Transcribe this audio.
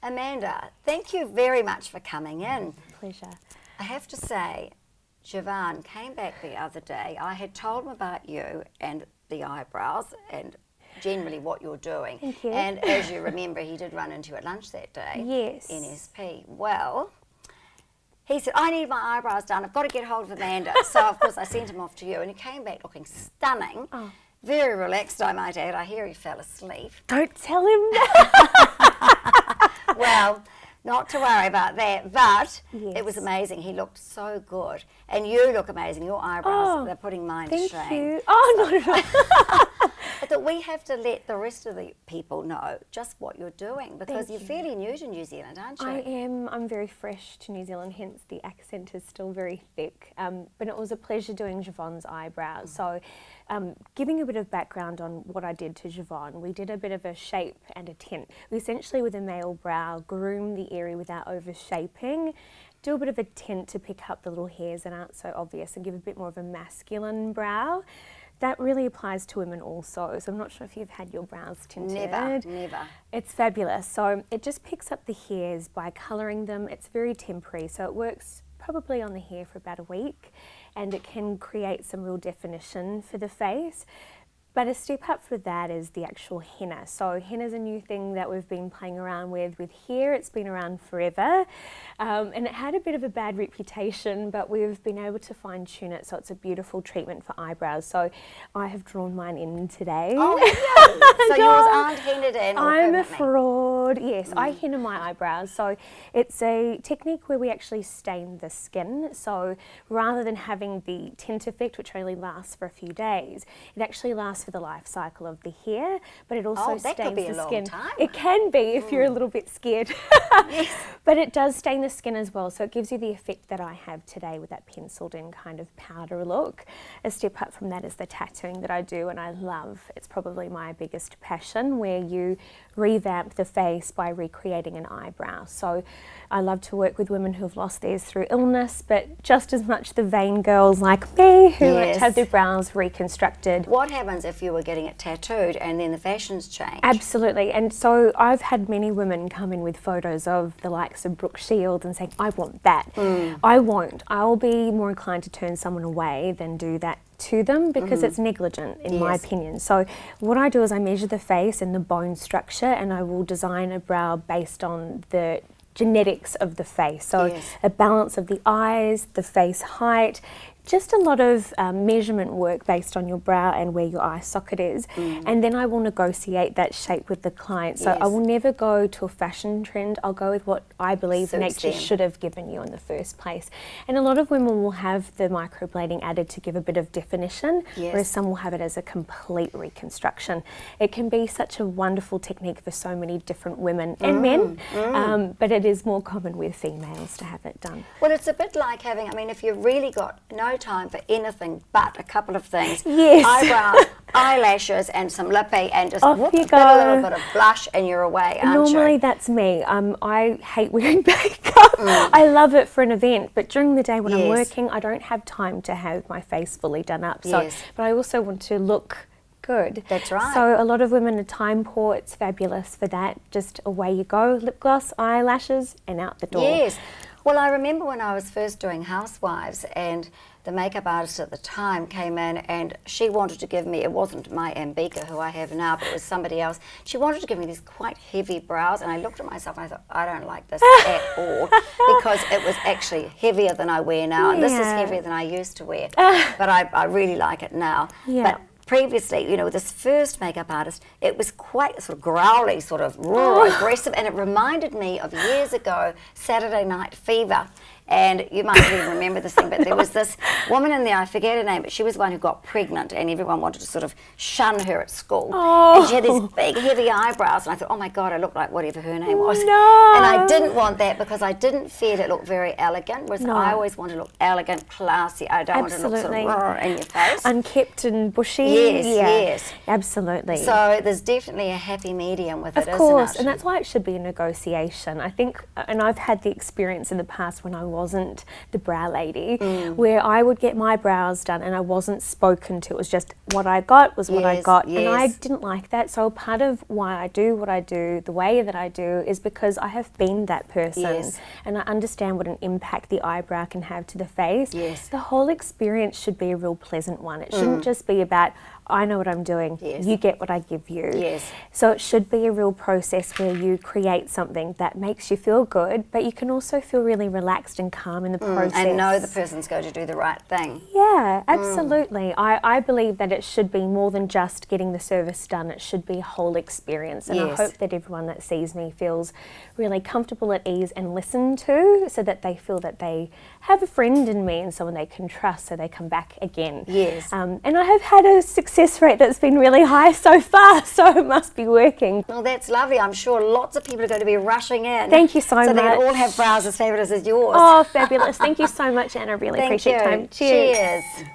Amanda, thank you very much for coming in. Pleasure. I have to say, Siobhan came back the other day. I had told him about you and the eyebrows and generally what you're doing. Thank you. And as you remember, he did run into you at lunch that day. Yes. NSP. Well, he said, I need my eyebrows done. I've got to get hold of Amanda. So, of course, I sent him off to you. And he came back looking stunning. Oh. Very relaxed, I might add. I hear he fell asleep. Don't tell him that. Well, not to worry about that, but yes. It was amazing. He looked so good. And you look amazing. Your eyebrows, they're putting mine to shame. Thank you. Oh, not at all. But we have to let the rest of the people know just what you're doing, because you're you. fairly new to New Zealand, aren't you? I am. I'm very fresh to New Zealand, hence the accent is still very thick. But it was a pleasure doing Siobhan's eyebrows. So giving a bit of background on what I did to Siobhan, we did a bit of a shape and a tint. We essentially, with a male brow, groom the area without over-shaping, do a bit of a tint to pick up the little hairs that aren't so obvious and give a bit more of a masculine brow. That really applies to women also, so I'm not sure if you've had your brows tinted. Never. It's fabulous. So it just picks up the hairs by colouring them. It's very temporary, so it works probably on the hair for about a week, and it can create some real definition for the face. But a step up for that is the actual henna. So henna is a new thing that we've been playing around with hair. It's been around forever, and it had a bit of a bad reputation, but we've been able to fine tune it so it's a beautiful treatment for eyebrows. So I have drawn mine in today. Oh, yeah. So yours aren't hennaed in? I'm a fraud. Yes, I henna my eyebrows. So it's a technique where we actually stain the skin. So rather than having the tint effect, which only lasts for a few days, it actually lasts for the life cycle of the hair, but it also that stains could be the a long skin. time. It can be if you're a little bit scared. Yes. But it does stain the skin as well, so it gives you the effect that I have today with that penciled in kind of powder look. A step up from that is the tattooing that I do, and I love. It's probably my biggest passion, where you revamp the face by recreating an eyebrow. So I love to work with women who've lost theirs through illness, but just as much the vain girls like me who like to have their brows reconstructed. What happens if you were getting it tattooed and then the fashions change? Absolutely. And so I've had many women come in with photos of the likes of Brooke Shields and saying, I want that. I won't. I'll be more inclined to turn someone away than do that to them, because it's negligent in my opinion. So what I do is I measure the face and the bone structure, and I will design a brow based on the genetics of the face. So a balance of the eyes, the face height, just a lot of measurement work based on your brow and where your eye socket is. And then I will negotiate that shape with the client. So I will never go to a fashion trend. I'll go with what I believe nature should have given you in the first place. And a lot of women will have the microblading added to give a bit of definition, whereas some will have it as a complete reconstruction. It can be such a wonderful technique for so many different women and men, but it is more common with females to have it done. Well, it's a bit like having, I mean, if you've really got no time for anything but a couple of things, yes, eyebrows, eyelashes, and some lippy, and just off whoop, you bit go. a little bit of blush, and you're away, aren't Normally you? that's me. I hate wearing makeup. I love it for an event, but during the day when I'm working, I don't have time to have my face fully done up. So, but I also want to look good. That's right. So a lot of women are time poor. It's fabulous for that. Just away you go, lip gloss, eyelashes, and out the door. Yes. Well, I remember when I was first doing Housewives, and the makeup artist at the time came in, and she wanted to give me, it wasn't my Ambika who I have now, but it was somebody else. She wanted to give me these quite heavy brows, and I looked at myself and I thought, I don't like this at all, because it was actually heavier than I wear now, and this is heavier than I used to wear, but I really like it now. But previously, you know, with this first makeup artist, it was quite sort of growly, sort of aggressive, and it reminded me of years ago, Saturday Night Fever. And you might even remember this thing, but there was this woman in there, I forget her name, but she was the one who got pregnant, and everyone wanted to sort of shun her at school. And she had these big, heavy eyebrows, and I thought, oh my God, I look like whatever her name was. And I didn't want that, because I didn't feel it looked very elegant, whereas I always want to look elegant, classy. I don't want to look sort of in your face. Unkept and bushy. Yes. Absolutely. So there's definitely a happy medium with it, Of course, isn't it? and that's why it should be a negotiation. I think, and I've had the experience in the past when I wasn't the brow lady, where I would get my brows done and I wasn't spoken to. It was just what I got was what I got. And I didn't like that. So part of why I do what I do, the way that I do, is because I have been that person. And I understand what an impact the eyebrow can have to the face. The whole experience should be a real pleasant one. It shouldn't just be about, I know what I'm doing, you get what I give you. So it should be a real process where you create something that makes you feel good, but you can also feel really relaxed and calm in the process. And know the person's going to do the right thing. Yeah, absolutely. I believe that it should be more than just getting the service done. It should be a whole experience. And I hope that everyone that sees me feels really comfortable, at ease and listened to, so that they feel that they have a friend in me and someone they can trust, so they come back again. And I have had a success rate that's been really high so far, so it must be working. Well, that's lovely. I'm sure lots of people are going to be rushing in. Thank you so much. So they can all have brows as fabulous as yours. Oh, fabulous. Thank you so much, Anne. I really appreciate your time. Cheers. Cheers.